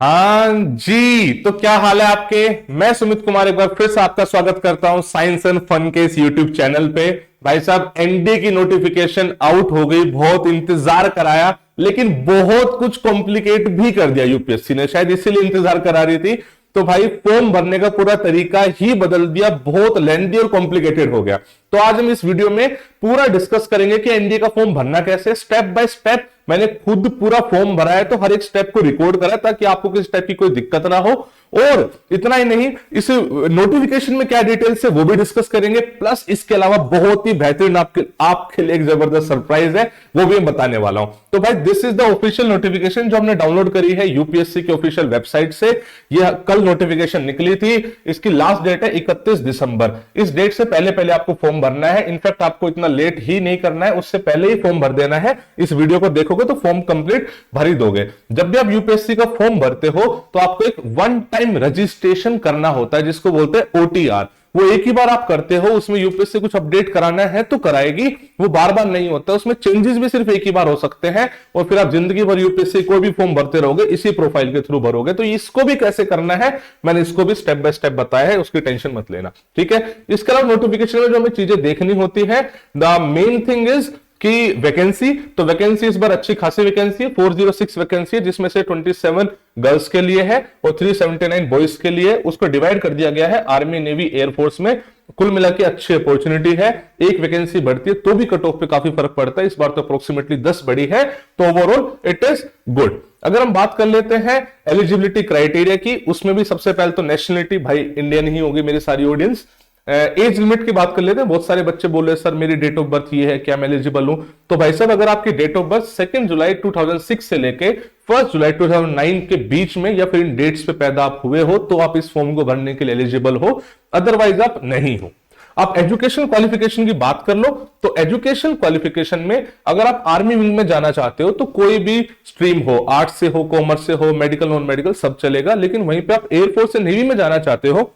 हाँ जी, तो क्या हाल है आपके। मैं सुमित कुमार एक बार फिर से आपका स्वागत करता हूं साइंस एंड फन के इस यूट्यूब चैनल पे। भाई साहब, एनडीए की नोटिफिकेशन आउट हो गई, बहुत इंतजार कराया लेकिन बहुत कुछ कॉम्प्लिकेट भी कर दिया यूपीएससी ने, शायद इसीलिए इंतजार करा रही थी। तो भाई फॉर्म भरने का पूरा तरीका ही बदल दिया, बहुत लेंथी और कॉम्प्लिकेटेड हो गया। तो आज हम इस वीडियो में पूरा डिस्कस करेंगे कि एनडीए का फॉर्म भरना कैसे, स्टेप बाय स्टेप। मैंने खुद पूरा फॉर्म भरा है तो हर एक स्टेप को रिकॉर्ड करा ताकि आपको किसी टाइप की कोई दिक्कत ना हो। और इतना ही नहीं, इस नोटिफिकेशन में क्या डिटेल्स है वो भी डिस्कस करेंगे, प्लस इसके अलावा बहुत ही बेहतरीन आपके लिए एक जबरदस्त सरप्राइज है, वो भी मैं बताने वाला हूं। तो भाई this is the official notification जो हमने डाउनलोड करी है यूपीएससी के ऑफिशियल वेबसाइट से। यह कल नोटिफिकेशन निकली थी, इसकी लास्ट डेट है 31 दिसंबर। इस डेट से पहले पहले आपको फॉर्म भरना है। इनफैक्ट आपको इतना लेट ही नहीं करना है, उससे पहले ही फॉर्म भर देना है। इस वीडियो को देखोगे तो फॉर्म कंप्लीट भर ही दोगे। जब भी आप यूपीएससी का फॉर्म भरते हो तो आपको एक वन टाइम रजिस्ट्रेशन करना होता है जिसको बोलते हैं ओटीआर। वो एक ही बार आप करते हो, उसमें यूपीएससी कुछ अपडेट कराना है तो कराएगी, वो बार बार नहीं होता। उसमें चेंजेस भी सिर्फ एक ही बार हो सकते हैं और फिर आप जिंदगी भर यूपीएससी कोई भी फॉर्म भरते रहोगे, इसी प्रोफाइल के थ्रू भरोगे। तो इसको भी कैसे करना है मैंने इसको भी स्टेप बाय स्टेप बताया है, उसकी टेंशन मत लेना, ठीक है। इसके अलावा नोटिफिकेशन में जो हमें चीजें देखनी होती है, द मेन थिंग इज कि वैकेंसी। तो वैकेंसी इस बार अच्छी खासी वैकेंसी है, 406 वैकेंसी है, जिसमें से 27 गर्ल्स के लिए है और 379 बॉयज के लिए। उसको डिवाइड कर दिया गया है आर्मी, नेवी, एयरफोर्स में। कुल मिला के अच्छी अपॉर्चुनिटी है। एक वैकेंसी बढ़ती है तो भी कट ऑफ पे काफी फर्क पड़ता है, इस बार तो अप्रोक्सीमेटली 10 बढ़ी है, तो ओवरऑल इट इज गुड। अगर हम बात कर लेते हैं एलिजिबिलिटी क्राइटेरिया की, उसमें भी सबसे पहले तो नेशनलिटी, भाई इंडियन ही होगी मेरी सारी ऑडियंस। एज लिमिट की बात कर लेते हैं। बहुत सारे बच्चे बोल रहे हैं सर मेरी डेट ऑफ बर्थ ये है, क्या मैं एलिजिबल हूं? तो भाई साहब, अगर आपकी डेट ऑफ बर्थ 2 जुलाई 2006 से लेके 1 जुलाई 2009 के बीच में या फिर इन डेट्स पे पैदा आप हुए हो तो आप इस फॉर्म को भरने के लिए एलिजिबल हो, अदरवाइज आप नहीं हो। आप एजुकेशन क्वालिफिकेशन की बात कर लो तो एजुकेशन क्वालिफिकेशन में अगर आप आर्मी विंग में जाना चाहते हो तो कोई भी स्ट्रीम हो, आर्ट्स से हो, कॉमर्स से हो, मेडिकल, नॉन मेडिकल, सब चलेगा। लेकिन वहीं पे आप एयरफोर्स से नेवी में जाना चाहते हो,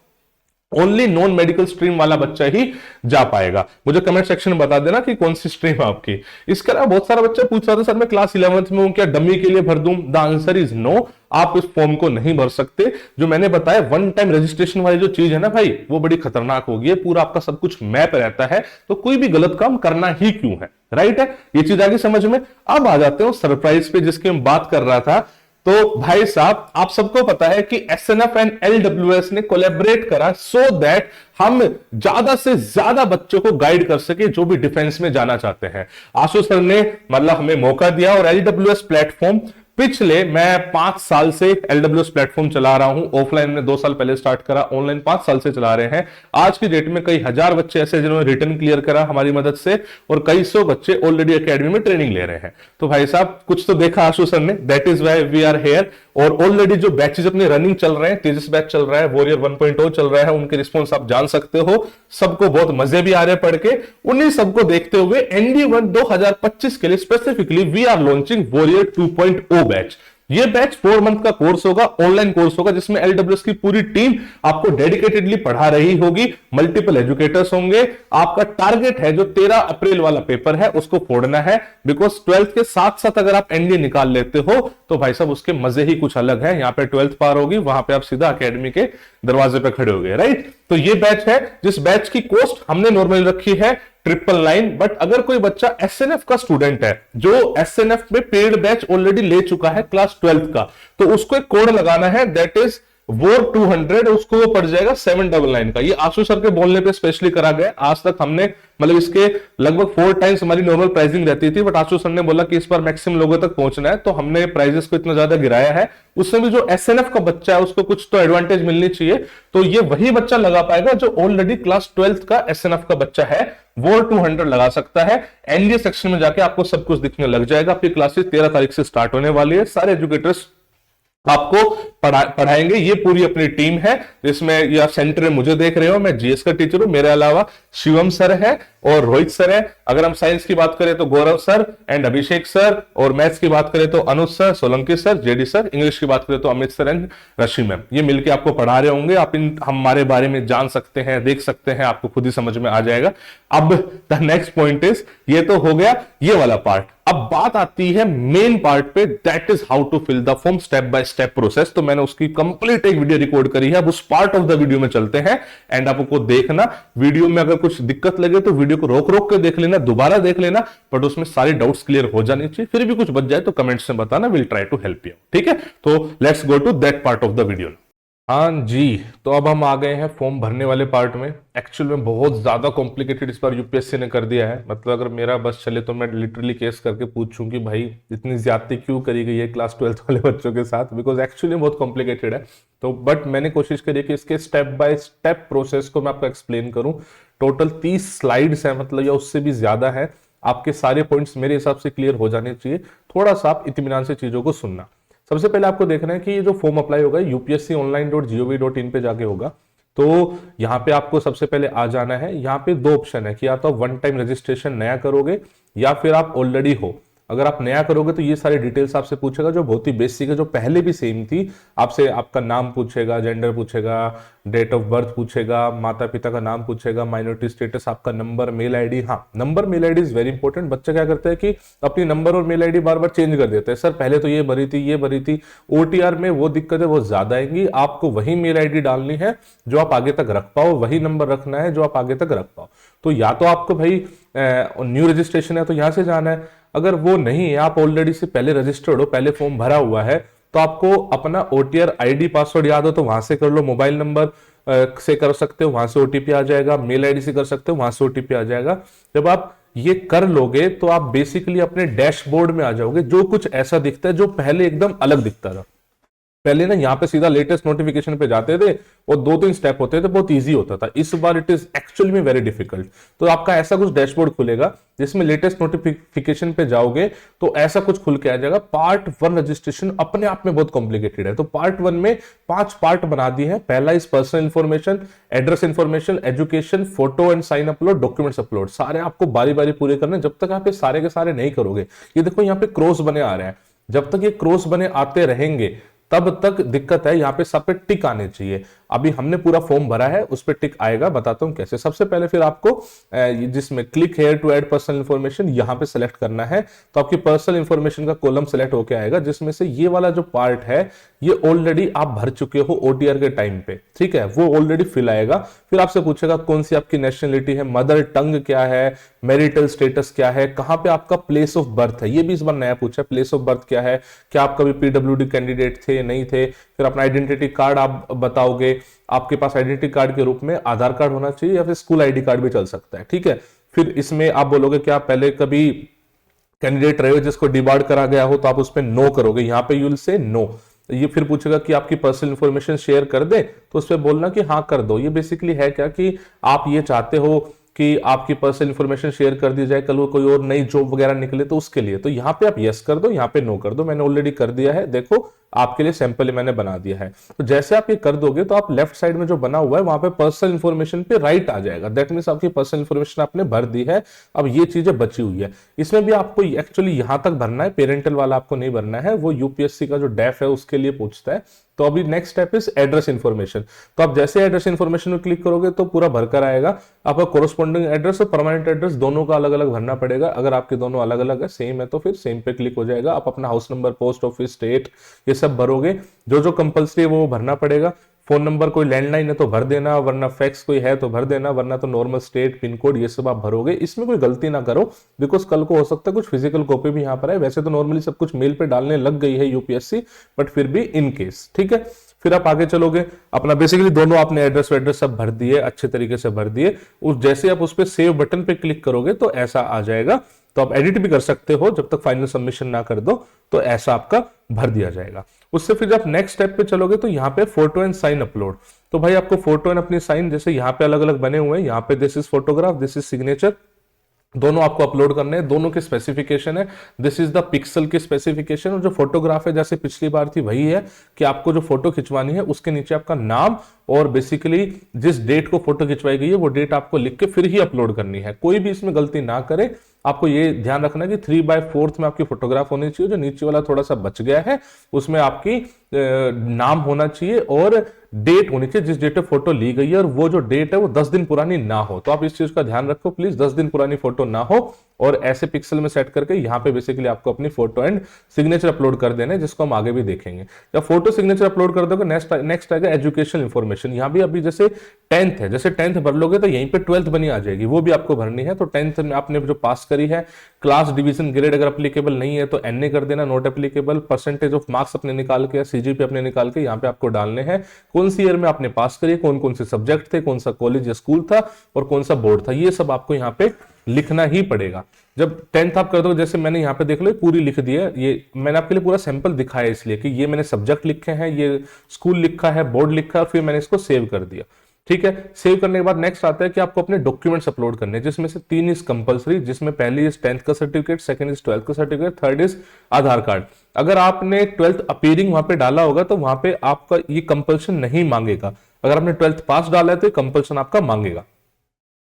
ओनली नॉन मेडिकल स्ट्रीम वाला बच्चा ही जा पाएगा। मुझे कमेंट सेक्शन में बता देना कि कौन सी स्ट्रीम है आपकी। इसके अलावा बहुत सारा बच्चा पूछ रहा था सर मैं क्लास 11th में हूं, क्या डमी के लिए भर दूं? द आंसर इज नो, आप इस फॉर्म को नहीं भर सकते। जो मैंने बताया वन टाइम रजिस्ट्रेशन वाली जो चीज है ना भाई, वो बड़ी खतरनाक होगी है। पूरा आपका सब कुछ मैप रहता है, तो कोई भी गलत काम करना ही क्यों है, राइट है। ये चीज आगे समझ में। अब आ जाते हो सरप्राइज पे जिसकी मैं बात कर रहा था। तो भाई साहब, आप सबको पता है कि एसएनएफ एंड एलडब्ल्यूएस ने कोलैबोरेट करा सो दैट हम ज्यादा से ज्यादा बच्चों को गाइड कर सके जो भी डिफेंस में जाना चाहते हैं। आशु सर ने मतलब हमें मौका दिया और एलडब्ल्यूएस प्लेटफॉर्म पिछले मैं 5 साल से एलडब्ल्यूएस प्लेटफॉर्म चला रहा हूं। ऑफलाइन में 2 साल पहले स्टार्ट करा, ऑनलाइन 5 साल से चला रहे हैं। आज की डेट में कई हजार बच्चे ऐसे जिन्होंने रिटर्न क्लियर करा हमारी मदद से, और कई सौ बच्चे ऑलरेडी एकेडमी में ट्रेनिंग ले रहे हैं। तो भाई साहब, कुछ तो देखा आशु सर ने, that is why we are here. और ऑलरेडी जो बैचेस अपने रनिंग चल रहे हैं, तेजस बैच चल रहा है, वॉरियर 1.0 चल रहा है, उनके रिस्पॉन्स आप जान सकते हो। सबको बहुत मजे भी आ रहे हैं पढ़ के। उन्हीं सबको देखते हुए एनडी 1 2025 के लिए specifically we are launching warrior 2.0 batch. ये बैच 4 मंथ का कोर्स होगा, ऑनलाइन कोर्स होगा, जिसमें एलडब्ल्यूएस की पूरी टीम आपको डेडिकेटेडली पढ़ा रही होगी। मल्टीपल एजुकेटर्स होंगे। आपका टारगेट है जो 13 अप्रैल वाला पेपर है उसको फोड़ना है, बिकॉज 12th के साथ साथ अगर आप एनडीए निकाल लेते हो तो भाई साहब उसके मजे ही कुछ अलग है। यहाँ पे 12th पार होगी, वहां पे आप सीधा अकेडमी के दरवाजे पे खड़े हो गए, राइट। तो ये बैच है जिस बैच की कॉस्ट हमने नॉर्मली रखी है 999। बट अगर कोई बच्चा एसएनएफ का स्टूडेंट है जो एसएनएफ में पेड बैच ऑलरेडी ले चुका है क्लास 12th का, तो उसको एक कोड लगाना है, दैट इज वोर 200, उसको वो पड़ जाएगा 799 का। ये आशु सर के बोलने पे स्पेशली करा गया। आज तक हमने मतलब इसके लगभग 4 टाइम्स हमारी नॉर्मल प्राइसिंग रहती थी, बट आशु सर ने बोला कि इस बार मैक्सिमम लोगों तक पहुंचना है, तो हमने प्राइजेस को इतना ज्यादा गिराया है। उसमें भी जो एसएनएफ का बच्चा है उसको कुछ तो एडवांटेज मिलनी चाहिए, तो ये वही बच्चा लगा पाएगा जो ऑलरेडी क्लास 12th का एसएनएफ का बच्चा है, वो 200 लगा सकता है। एनडीए सेक्शन में जाके आपको सब कुछ दिखने लग जाएगा। आपकी क्लासेस 13 तारीख से स्टार्ट होने वाली है। सारे एजुकेटर्स आपको पढ़ाएंगे। ये पूरी अपनी टीम है जिसमें यह सेंटर में मुझे देख रहे हो, मैं जीएस का टीचर हूं। मेरे अलावा शिवम सर है और रोहित सर है। अगर हम साइंस की बात करें तो Gaurav sir and Abhishek sir, और मैथ्स की बात करें तो Anuj sir, Solanki sir, JD sir. English की बात करें तो Amit sir and Rashi ma'am. ये मिलकर आपको पढ़ा रहे होंगे। आप हमारे बारे में जान सकते हैं, देख सकते हैं, आपको खुद ही समझ में आ जाएगा। अब द नेक्स्ट पॉइंट इज, ये तो हो गया ये वाला पार्ट। अब बात आती है मेन पार्ट पे, that is how to fill the form, step by step process. तो मैंने उसकी कंप्लीट एक वीडियो रिकॉर्ड करी है, अब उस पार्ट ऑफ द वीडियो में चलते हैं। एंड आपको देखना, वीडियो में अगर कुछ दिक्कत लगे तो वीडियो को रोक रोक के देख लेना, दोबारा देख लेना, बट उसमें सारी डाउट्स क्लियर हो जानी चाहिए। फिर भी कुछ बच जाए तो कमेंट्स में बताना, will try to help you. ठीक है, तो let's go to that part of the video. हाँ जी, तो अब हम आ गए हैं फॉर्म भरने वाले पार्ट में। एक्चुअल में बहुत ज्यादा कॉम्प्लिकेटेड इस बार यूपीएससी ने कर दिया है। मतलब अगर मेरा बस चले तो मैं लिटरली केस करके पूछूं कि भाई इतनी ज्यादती क्यों करी गई है क्लास 12th वाले बच्चों के साथ, बिकॉज एक्चुअली बहुत कॉम्प्लिकेटेड है। तो बट मैंने कोशिश करी कि इसके स्टेप बाय स्टेप प्रोसेस को मैं आपको एक्सप्लेन करूं। टोटल 30 स्लाइड्स है, मतलब या उससे भी ज्यादा है। आपके सारे पॉइंट्स मेरे हिसाब से क्लियर हो जाने चाहिए। थोड़ा सा आप इत्मीनान से चीजों को सुनना। सबसे पहले आपको देखना है कि ये जो फॉर्म अप्लाई होगा upsconline.gov.in पे जाके होगा। तो यहाँ पे आपको सबसे पहले आ जाना है। यहाँ पे दो ऑप्शन है कि या तो वन टाइम रजिस्ट्रेशन नया करोगे या फिर आप ऑलरेडी हो। अगर आप नया करोगे तो ये सारी डिटेल्स आपसे पूछेगा जो बहुत ही बेसिक है, जो पहले भी सेम थी। आपसे आपका नाम पूछेगा, जेंडर पूछेगा, डेट ऑफ बर्थ पूछेगा, माता पिता का नाम पूछेगा, माइनॉरिटी स्टेटस, आपका नंबर, मेल आईडी। हाँ, number mail ID is very important. बच्चे क्या करते हैं कि अपनी नंबर और मेल आईडी बार बार चेंज कर देते हैं। सर पहले तो ये भरी थी, ये भरी थी। ओटीआर में वो दिक्कतें बहुत ज्यादा आएंगी। आपको वही मेल आईडी डालनी है जो आप आगे तक रख पाओ, वही नंबर रखना है जो आप आगे तक रख पाओ। तो या तो आपको भाई न्यू रजिस्ट्रेशन है तो यहां से जाना है। अगर वो नहीं है, आप ऑलरेडी से पहले रजिस्टर्ड हो, पहले फॉर्म भरा हुआ है, तो आपको अपना ओटीआर आईडी पासवर्ड याद हो तो वहां से कर लो। मोबाइल नंबर से कर सकते हो, वहां से ओटीपी आ जाएगा। मेल आईडी से कर सकते हो, वहां से ओटीपी आ जाएगा। जब आप ये कर लोगे तो आप बेसिकली अपने डैशबोर्ड में आ जाओगे। जो कुछ ऐसा दिखता है जो पहले एकदम अलग दिखता था। पहले ना यहाँ पे सीधा लेटेस्ट नोटिफिकेशन पे जाते थे और 2-3 स्टेप होते थे, बहुत इजी होता था। इस बार इट इज एक्चुअली में वेरी डिफिकल्ट। तो आपका ऐसा कुछ डैशबोर्ड खुलेगा जिसमें लेटेस्ट नोटिफिकेशन पे जाओगे तो ऐसा कुछ खुल के आ जाएगा। पार्ट 1 रजिस्ट्रेशन अपने आप में बहुत कॉम्प्लिकेटेड है। तो पार्ट 1 में 5 पार्ट बना दिए हैं। पहला is personal information, address information, education, photo and sign upload, documents upload. सारे आपको बारी बारी पूरे करने। जब तक आप ये सारे के सारे नहीं करोगे, ये देखो यहाँ पे क्रॉस बने आ रहे हैं, जब तक ये क्रॉस बने आते रहेंगे तब तक दिक्कत है। यहाँ पे सब पे टिक आने चाहिए। अभी हमने पूरा फॉर्म भरा है, उस पे टिक आएगा। बताता हूं कैसे। सबसे पहले फिर आपको जिसमें click here to add personal information, यहाँ पे सेलेक्ट करना है। तो आपकी पर्सनल इंफॉर्मेशन का कॉलम सेलेक्ट होकर आएगा, जिसमें से ये वाला जो पार्ट है ये ऑलरेडी आप भर चुके हो ओटीआर के टाइम पे। ठीक है, वो ऑलरेडी फिल आएगा। फिर आपसे पूछेगा कौन सी आपकी नेशनलिटी है, मदर टंग क्या है, मैरिटल स्टेटस क्या है, कहां पे आपका प्लेस ऑफ बर्थ है। ये भी इस बार नया पूछा, प्लेस ऑफ बर्थ क्या है, क्या आप कभी पीडब्ल्यूडी कैंडिडेट थे, नहीं थे। फिर अपना आइडेंटिटी कार्ड आप बताओगे। आपके पास आइडेंटिटी कार्ड के रूप में आधार कार्ड होना चाहिए या फिर स्कूल आईडी कार्ड भी चल सकता है। ठीक है, फिर इसमें आप बोलोगे कि आप पहले कभी कैंडिडेट रहे हो जिसको डिबार्ड करा गया हो, तो आप उस पर नो करोगे। यहाँ पे यूल से नो। ये फिर पूछेगा कि आपकी पर्सनल इंफॉर्मेशन शेयर कर दे, तो उस पर बोलना कि हाँ कर दो। ये बेसिकली है क्या कि आप ये चाहते हो कि आपकी पर्सनल इंफॉर्मेशन शेयर कर दी जाए, कल वो कोई और नई जॉब वगैरह निकले तो उसके लिए। तो यहाँ पे आप यस कर दो, यहाँ पे नो कर दो। मैंने ऑलरेडी कर दिया है, देखो आपके लिए सैंपल मैंने बना दिया है। तो जैसे आप ये कर दोगे तो आप लेफ्ट साइड में जो बना हुआ है वहां पे पर्सनल इंफॉर्मेशन पे राइट आ जाएगा। दैट मींस आपकी पर्सनल इंफॉर्मेशन आपने भर दी है। अब ये चीजें बची हुई है, इसमें भी आपको एक्चुअली यहां तक भरना है। पेरेंटल वाला आपको नहीं भरना है, वो यूपीएससी का जो डेफ है उसके लिए पूछता है। तो अभी next step is address information. तो आप जैसे एड्रेस इंफॉर्मेशन में क्लिक करोगे तो पूरा भरकर आएगा। आपका कोरोस्पोंडिंग एड्रेस और परमानेंट एड्रेस दोनों का अलग अलग भरना पड़ेगा। अगर आपके दोनों अलग अलग है, सेम है, तो फिर सेम पे क्लिक हो जाएगा। आप अपना house number, post office, state, ये सब भरोगे। जो जो कंपल्सरी है वो भरना पड़ेगा। फोन नंबर कोई लैंडलाइन है तो भर देना, वरना फैक्स कोई है तो भर देना, वरना तो नॉर्मल स्टेट, पिन कोड, ये सब आप भरोगे। इसमें कोई गलती ना करो, बिकॉज कल को हो सकता है कुछ फिजिकल कॉपी भी यहाँ पर है। वैसे तो नॉर्मली सब कुछ मेल पे डालने लग गई है यूपीएससी, बट फिर भी इन केस। ठीक है, फिर आप आगे चलोगे। अपना बेसिकली दोनों आपने एड्रेस वेड्रेस सब भर दिए, अच्छे तरीके से भर दिए। उस जैसे आप उस पर सेव बटन पे क्लिक करोगे तो ऐसा आ जाएगा। तो आप एडिट भी कर सकते हो, जब तक फाइनल सबमिशन ना कर दो तो ऐसा आपका भर दिया जाएगा। उससे फिर जब नेक्स्ट स्टेप पे चलोगे तो यहाँ पे फोटो एंड साइन अपलोड। तो भाई आपको फोटो एंड अपनी साइन, जैसे यहाँ पे अलग अलग बने हुए हैं, यहाँ पे this is photograph, this is signature, दोनों आपको अपलोड करने हैं। दोनों के स्पेसिफिकेशन है, दिस इज द पिक्सल की स्पेसिफिकेशन। और जो फोटोग्राफ है जैसे पिछली बार थी वही है कि आपको जो फोटो खिंचवानी है उसके नीचे आपका नाम और बेसिकली जिस डेट को फोटो खिंचवाई गई है वो डेट आपको लिख के फिर ही अपलोड करनी है। कोई भी इसमें गलती ना करे। आपको ये ध्यान रखना कि 3/4 में आपकी फोटोग्राफ होनी चाहिए। जो नीचे वाला थोड़ा सा बच गया है उसमें आपकी नाम होना चाहिए और डेट होनी चाहिए जिस डेट पे फोटो ली गई है, और वो जो डेट है वो 10 दिन पुरानी ना हो। तो आप इस चीज का ध्यान रखो प्लीज, 10 दिन पुरानी फोटो ना हो। और ऐसे पिक्सल में सेट करके यहाँ पे बेसिकली आपको अपनी फोटो एंड सिग्नेचर अपलोड कर देना है, जिसको हम आगे भी देखेंगे। जब फोटो सिग्नेचर अपलोड कर दोगे नेक्स्ट आएगा एजुकेशन इन्फॉर्मेशन। यहाँ भी अभी जैसे 10th है, जैसे 10th भर लोगे तो यहीं पे 12th बनी आ जाएगी, वो भी आपको भरनी है। तो 10th में आपने जो पास करी है, क्लास डिवीजन ग्रेड अगर अप्लीकेबल नहीं है तो एनए कर देना, not applicable. Percentage of marks अपने निकाल के, सीजीपी अपने निकाल के यहाँ पे आपको डालने हैं। कौन सी ईयर में आपने पास करी, कौन कौन से सब्जेक्ट थे, कौन सा कॉलेज या स्कूल था और कौन सा बोर्ड था, ये सब आपको यहाँ पे लिखना ही पड़ेगा। जब 10th आप कर दो, जैसे मैंने यहाँ पे देख लो पूरी लिख दी है, ये मैंने आपके लिए पूरा सैंपल दिखाया इसलिए कि ये मैंने सब्जेक्ट लिखे हैं, ये स्कूल लिखा है, बोर्ड लिखा है, और फिर मैंने इसको सेव कर दिया। ठीक है, सेव करने के बाद नेक्स्ट आता है कि आपको अपने डॉक्यूमेंट्स अपलोड करने हैं, जिसमें से 3 इज कंपलसरी, जिसमें पहली इज 10th का सर्टिफिकेट, सेकंड इज 12th का certificate, third is Aadhaar card. अगर आपने 12th अपीयरिंग वहां पे डाला होगा तो वहां पे आपका ये कंपल्शन नहीं मांगेगा। अगर आपने 12th पास डाला है तो कंपल्शन आपका मांगेगा।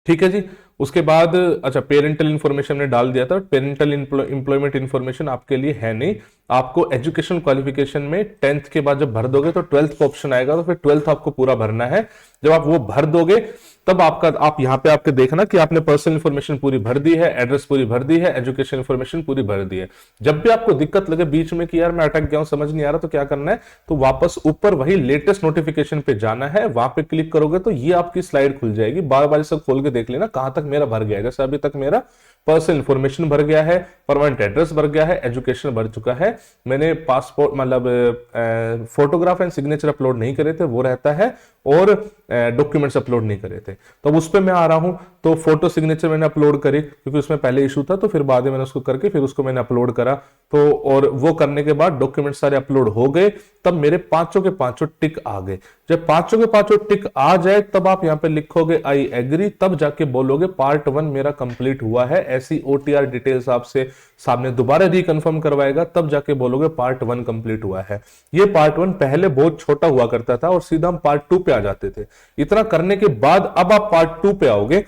ठीक है जी। उसके बाद अच्छा, पेरेंटल इन्फॉर्मेशन ने डाल दिया था, पेरेंटल एम्प्लॉयमेंट इन्फॉर्मेशन आपके लिए है नहीं। आपको एजुकेशन क्वालिफिकेशन में 10th के बाद जब भर दोगे तो 12th का ऑप्शन आएगा, तो फिर 12th आपको पूरा भरना है। जब आप वो भर दोगे तब आप यहाँ पे आपके देखना कि आपने पर्सनल इन्फॉर्मेशन पूरी भर दी है, एड्रेस पूरी भर दी है, एजुकेशन इन्फॉर्मेशन पूरी भर दी है। जब भी आपको दिक्कत लगे बीच में कि यार मैं अटक गया हूं, समझ नहीं आ रहा, तो क्या करना है, तो वापस ऊपर वही लेटेस्ट नोटिफिकेशन पे जाना है, वहां पे क्लिक करोगे तो ये आपकी स्लाइड खुल जाएगी। बार बार सब खोल के देख लेना कहां तक मेरा भर गया है। जैसे अभी तक मेरा पर्सनल इन्फॉर्मेशन भर गया है, परमानेंट एड्रेस भर गया है, एजुकेशन भर चुका है, मैंने पासपोर्ट मतलब फोटोग्राफ एंड सिग्नेचर अपलोड नहीं करे थे वो रहता है, और डॉक्यूमेंट्स अपलोड नहीं करे थे। तो अब उस पर मैं आ रहा हूं, तो फोटो सिग्नेचर मैंने अपलोड करी क्योंकि उसमें पहले इशू था, तो फिर बाद में मैंने उसको करके फिर उसको मैंने अपलोड करा। तो और वो करने के बाद डॉक्यूमेंट सारे अपलोड हो गए, तब मेरे पांचों के पांचों टिक आ गए। जब पांचों के पांचों टिक आ जाए तब आप यहाँ पे लिखोगे आई एग्री, तब जाके बोलोगे पार्ट 1 मेरा कंप्लीट हुआ है। ऐसी ओटीआर डिटेल्स आपसे सामने दोबारा रिकन्फर्म करवाएगा, तब जाके बोलोगे पार्ट 1 कंप्लीट हुआ है। ये पार्ट 1 पहले बहुत छोटा हुआ करता था और सीधा हम पार्ट 2 पे आ जाते थे। इतना करने के बाद अब आप पार्ट 2 पे आओगे,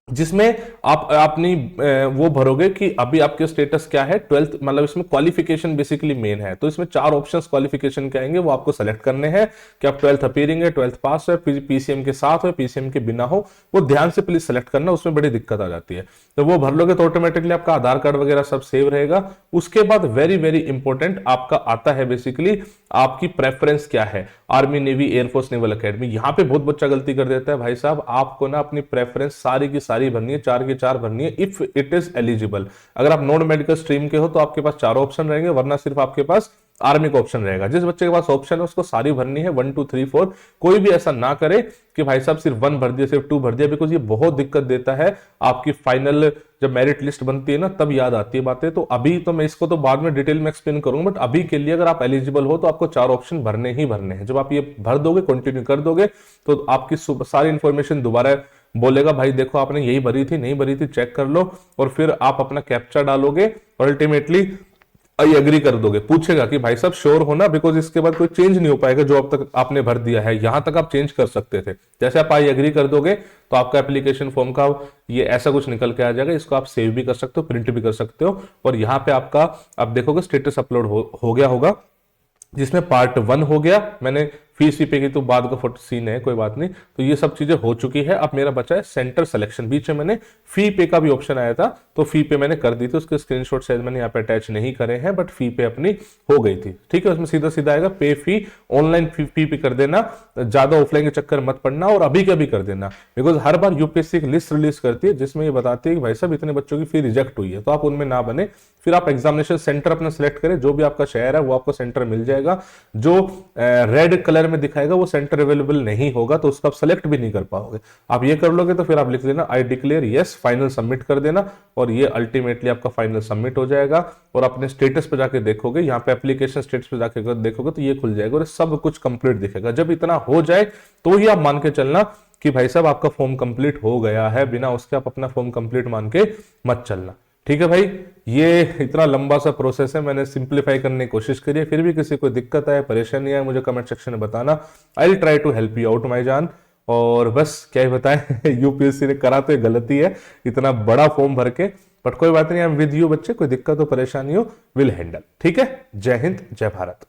जिसमें आप अपनी वो भरोगे कि अभी आपके स्टेटस क्या है, 12th मतलब इसमें क्वालिफिकेशन बेसिकली मेन है। तो इसमें 4 ऑप्शंस क्वालिफिकेशन के आएंगे, वो आपको सेलेक्ट करने हैं कि आप 12th अपीयरिंग है, 12th पास है, पीसीएम के साथ हो, पीसीएम के बिना हो, वो ध्यान से प्लीज सेलेक्ट करना, उसमें बड़ी दिक्कत आ जाती है। तो वो भर लोगे तो ऑटोमेटिकली आपका आधार कार्ड वगैरह सब सेव रहेगा। उसके बाद वेरी वेरी इंपॉर्टेंट आपका आता है बेसिकली आपकी प्रेफरेंस क्या है, army, navy, air force, naval academy. यहां पे बहुत बच्चा गलती कर देता है, भाई साहब आपको ना अपनी प्रेफरेंस सारी की सारी भरनी है, 4 की 4 भरनी है, इफ इट इज एलिजिबल। अगर आप नॉन मेडिकल स्ट्रीम के हो तो आपके पास 4 ऑप्शन रहेंगे, वरना सिर्फ आपके पास आर्मी का ऑप्शन रहेगा। जिस बच्चे के पास ऑप्शन है उसको सारी भरनी है, 1 2 3 4। कोई भी ऐसा ना करे कि भाई साहब सिर्फ 1 भर दिया, सिर्फ 2 भर दिया, बिकॉज ये बहुत दिक्कत देता है। आपकी फाइनल जब मेरिट लिस्ट बनती है ना तब याद आती है बातें। तो अभी तो मैं इसको तो बाद में डिटेल में एक्सप्लेन करूंगा, बट अभी के लिए अगर आप एलिजिबल हो तो आपको 4 ऑप्शन भरने ही भरने हैं। जब आप ये भर दोगे, कंटिन्यू कर दोगे, तो आपकी सारी इंफॉर्मेशन दोबारा बोलेगा भाई देखो आपने यही भरी थी, नहीं भरी थी, चेक कर लो, और फिर आप अपना कैप्चा डालोगे और अल्टीमेटली आई एग्री कर दोगे। पूछेगा कि भाई साहब श्योर होना, बिकॉज इसके बाद कोई चेंज नहीं हो पाएगा जो अब तक आपने भर दिया है। यहां तक आप चेंज कर सकते थे। जैसे आप आई एग्री कर दोगे तो आपका एप्लीकेशन फॉर्म का ये ऐसा कुछ निकल के आ जाएगा। इसको आप सेव भी कर सकते हो, प्रिंट भी कर सकते हो, और यहाँ पे आपका आप देखोगे स्टेटस अपलोड हो गया होगा, जिसमें पार्ट 1 हो गया। मैंने फीस पे की तो बाद का फोटो सीन है, कोई बात नहीं। तो ये सब चीजें हो चुकी है। अब मेरा बचा है सेंटर सिलेक्शन। बीच में मैंने फी पे का भी ऑप्शन आया था, तो फी पे मैंने कर दी थी, उसके स्क्रीनशॉट शायद मैंने यहाँ पे अटैच नहीं करे हैं, बट फी पे अपनी हो गई थी। ठीक है, उसमें सीधा सीधा आएगा पे फी, ऑनलाइन फी पे कर देना, ज्यादा ऑफलाइन के चक्कर मत पड़ना, और अभी का भी कर देना, बिकॉज हर बार यूपीएससी एक लिस्ट रिलीज करती है जिसमें ये बताती है कि भाई साहब इतने बच्चों की फी रिजेक्ट हुई है, तो आप उनमें ना बने। फिर आप एग्जामिनेशन सेंटर अपना सिलेक्ट करें, जो भी आपका शहर है वो आपको सेंटर मिल जाएगा। जो रेड कलर में दिखाएगा वो सेंटर अवेलेबल नहीं होगा, तो उसको आप सेलेक्ट भी नहीं कर पाओगे। आप ये कर लोगे तो फिर आप लिख लेना I declare yes, final submit कर देना, और ये अल्टीमेटली आपका फाइनल सबमिट हो जाएगा। और अपने स्टेटस पे जाके देखोगे, यहाँ पे एप्लीकेशन स्टेटस पे जाके देखोगे तो ये खुल जाएगा और सब कुछ कंप्लीट दिखेगा। जब इतना हो जाए तो ही आप मान के चलना कि भाई साहब आपका फॉर्म कंप्लीट हो गया है, बिना उसके आप अपना फॉर्म कंप्लीट मान के मत चलना। ठीक है भाई, ये इतना लंबा सा प्रोसेस है, मैंने सिंप्लीफाई करने की कोशिश करी है। फिर भी किसी को दिक्कत आए, परेशानी आए, मुझे कमेंट सेक्शन में बताना। I will try to help you out my जान। और बस क्या ही बताएं, यूपीएससी ने करा तो गलती है इतना बड़ा फॉर्म भर के, बट कोई बात नहीं, आई एम विद यू बच्चे, कोई दिक्कत हो परेशानी हो विल हैंडल। ठीक है, जय हिंद, जय भारत।